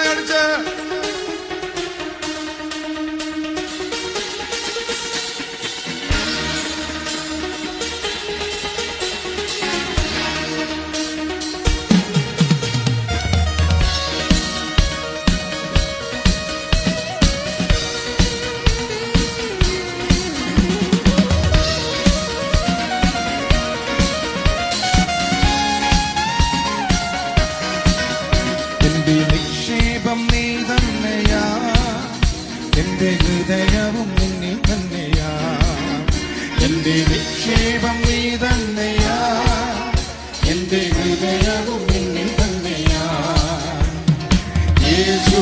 അടിച്ച് നിക്ഷേപം നീ തന്നെയാ, എന്റെ ഹൃദയവും നിന്നിൽ തന്നെയാ. എന്റെ നിക്ഷേപം നീ തന്നെയാ, എന്റെ ഹൃദയവും നിന്നിൽ തന്നെയാ. യേശു